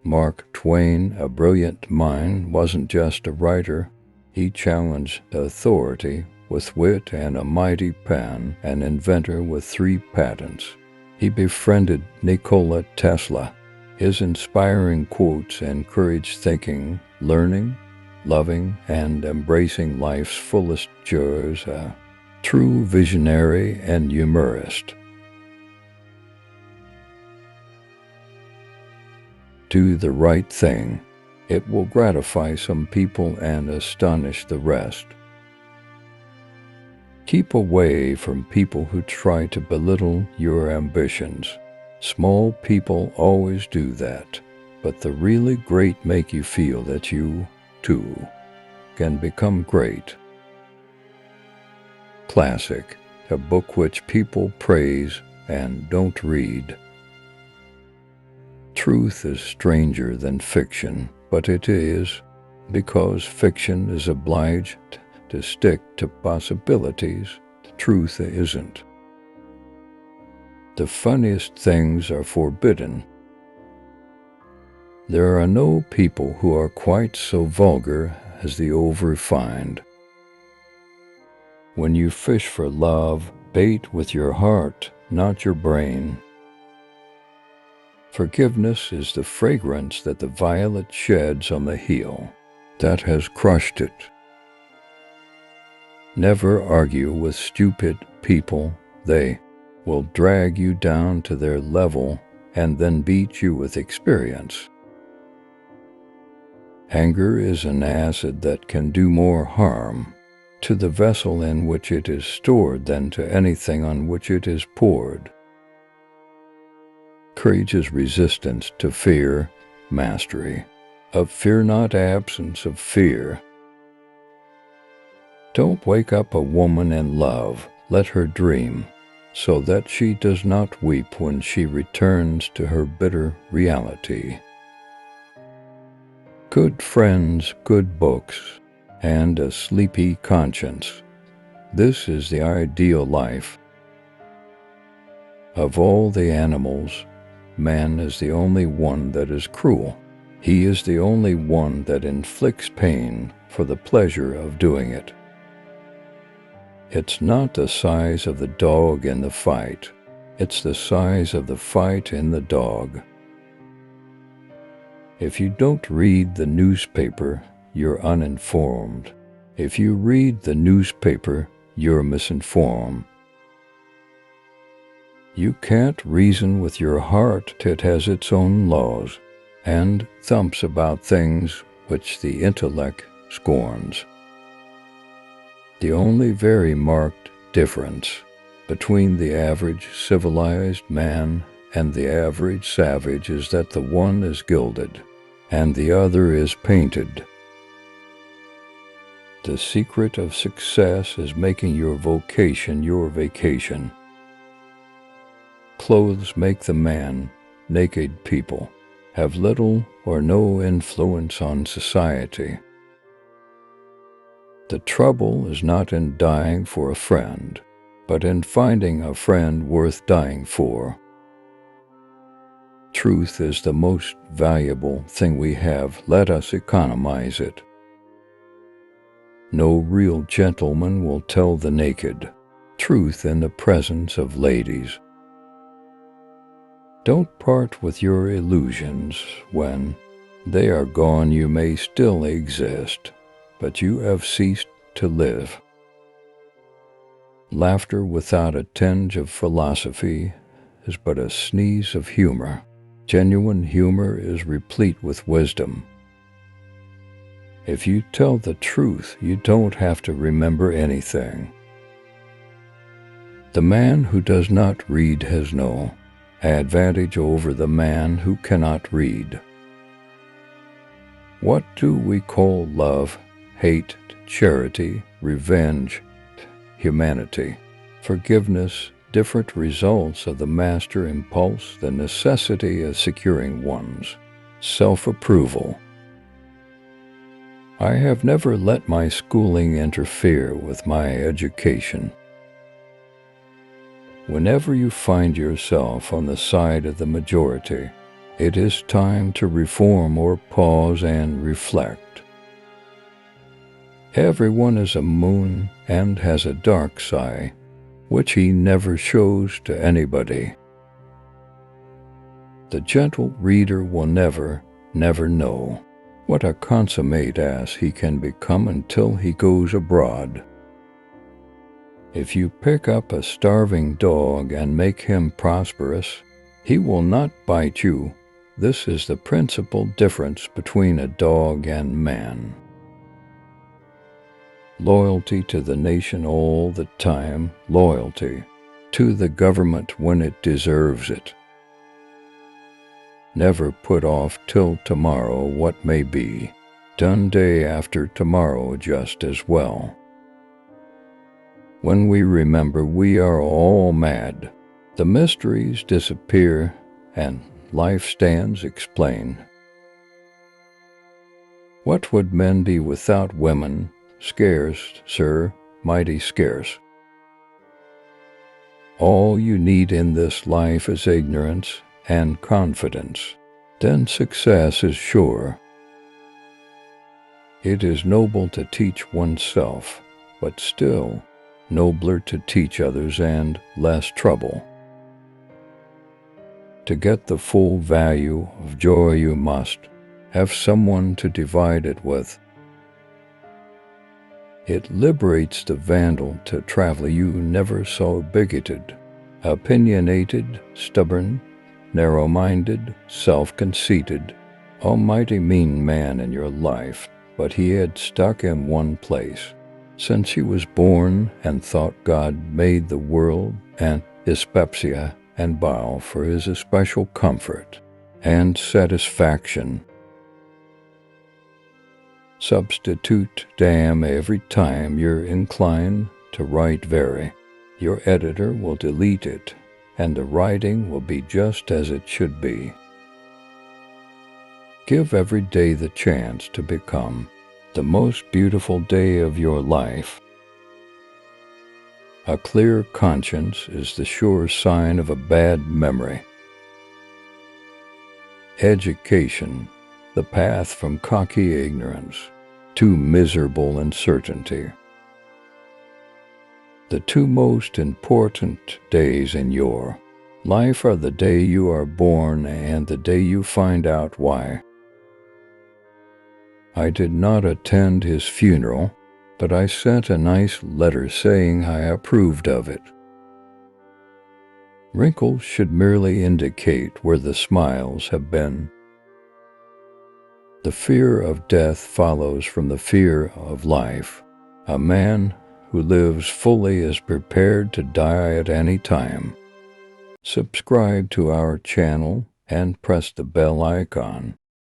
Mark Twain, a brilliant mind, wasn't just a writer. He challenged authority with wit and a mighty pen, an inventor with 3 patents. He befriended Nikola Tesla. His inspiring quotes encouraged thinking, learning, loving, and embracing life's fullest joys, a true visionary and humorist. Do the right thing. It will gratify some people and astonish the rest. Keep away from people who try to belittle your ambitions. Small people always do that, but the really great make you feel that you, too, can become great. Classic, a book which people praise and don't read. Truth is stranger than fiction, but it is, because fiction is obliged to stick to possibilities. Truth isn't. The funniest things are forbidden. There are no people who are quite so vulgar as the over-refined. When you fish for love, bait with your heart, not your brain. Forgiveness is the fragrance that the violet sheds on the heel that has crushed it. Never argue with stupid people. They will drag you down to their level and then beat you with experience. Anger is an acid that can do more harm to the vessel in which it is stored than to anything on which it is poured. Courage is resistance to fear, mastery of fear, not absence of fear. Don't wake up a woman in love. Let her dream, so that she does not weep when she returns to her bitter reality. Good friends, good books, and a sleepy conscience. This is the ideal life. Of all the animals, man is the only one that is cruel. He is the only one that inflicts pain for the pleasure of doing it. It's not the size of the dog in the fight. It's the size of the fight in the dog. If you don't read the newspaper, you're uninformed. If you read the newspaper, you're misinformed. You can't reason with your heart. It has its own laws and thumps about things which the intellect scorns. The only very marked difference between the average civilized man and the average savage is that the one is gilded and the other is painted. The secret of success is making your vocation your vacation. Clothes make the man. Naked people have little or no influence on society. The trouble is not in dying for a friend, but in finding a friend worth dying for. Truth is the most valuable thing we have. Let us economize it. No real gentleman will tell the naked truth in the presence of ladies. Don't part with your illusions. When they are gone, you may still exist, but you have ceased to live. Laughter without a tinge of philosophy is but a sneeze of humor. Genuine humor is replete with wisdom. If you tell the truth, you don't have to remember anything. The man who does not read has no advantage over the man who cannot read. What do we call love, hate, charity, revenge, humanity, forgiveness, different results of the master impulse, the necessity of securing one's self-approval? I have never let my schooling interfere with my education. Whenever you find yourself on the side of the majority, It is time to reform or pause and reflect. Everyone is a moon and has a dark side, which he never shows to anybody. The gentle reader will never know what a consummate ass he can become until he goes abroad. If you pick up a starving dog and make him prosperous, he will not bite you. This is the principal difference between a dog and man. Loyalty to the nation all the time, loyalty to the government when it deserves it. Never put off till tomorrow what may be done day after tomorrow just as well. When we remember we are all mad, the mysteries disappear and life stands explained. What would men be without women? Scarce, sir, mighty scarce. All you need in this life is ignorance and confidence. Then success is sure. It is noble to teach oneself, but still nobler to teach others and less trouble. To get the full value of joy you must have someone to divide it with. It liberates the vandal to travel you never so bigoted, opinionated, stubborn, narrow-minded, self-conceited, almighty mean man in your life, but he had stuck in one place since he was born and thought God made the world and dyspepsia and bile for his especial comfort and satisfaction. Substitute damn every time you're inclined to write very. Your editor will delete it, and the writing will be just as it should be. Give every day the chance to become the most beautiful day of your life. A clear conscience is the sure sign of a bad memory. Education, the path from cocky ignorance to miserable uncertainty. The two most important days in your life are the day you are born and the day you find out why. I did not attend his funeral, but I sent a nice letter saying I approved of it. Wrinkles should merely indicate where the smiles have been. The fear of death follows from the fear of life. A man who lives fully is prepared to die at any time. Subscribe to our channel and press the bell icon.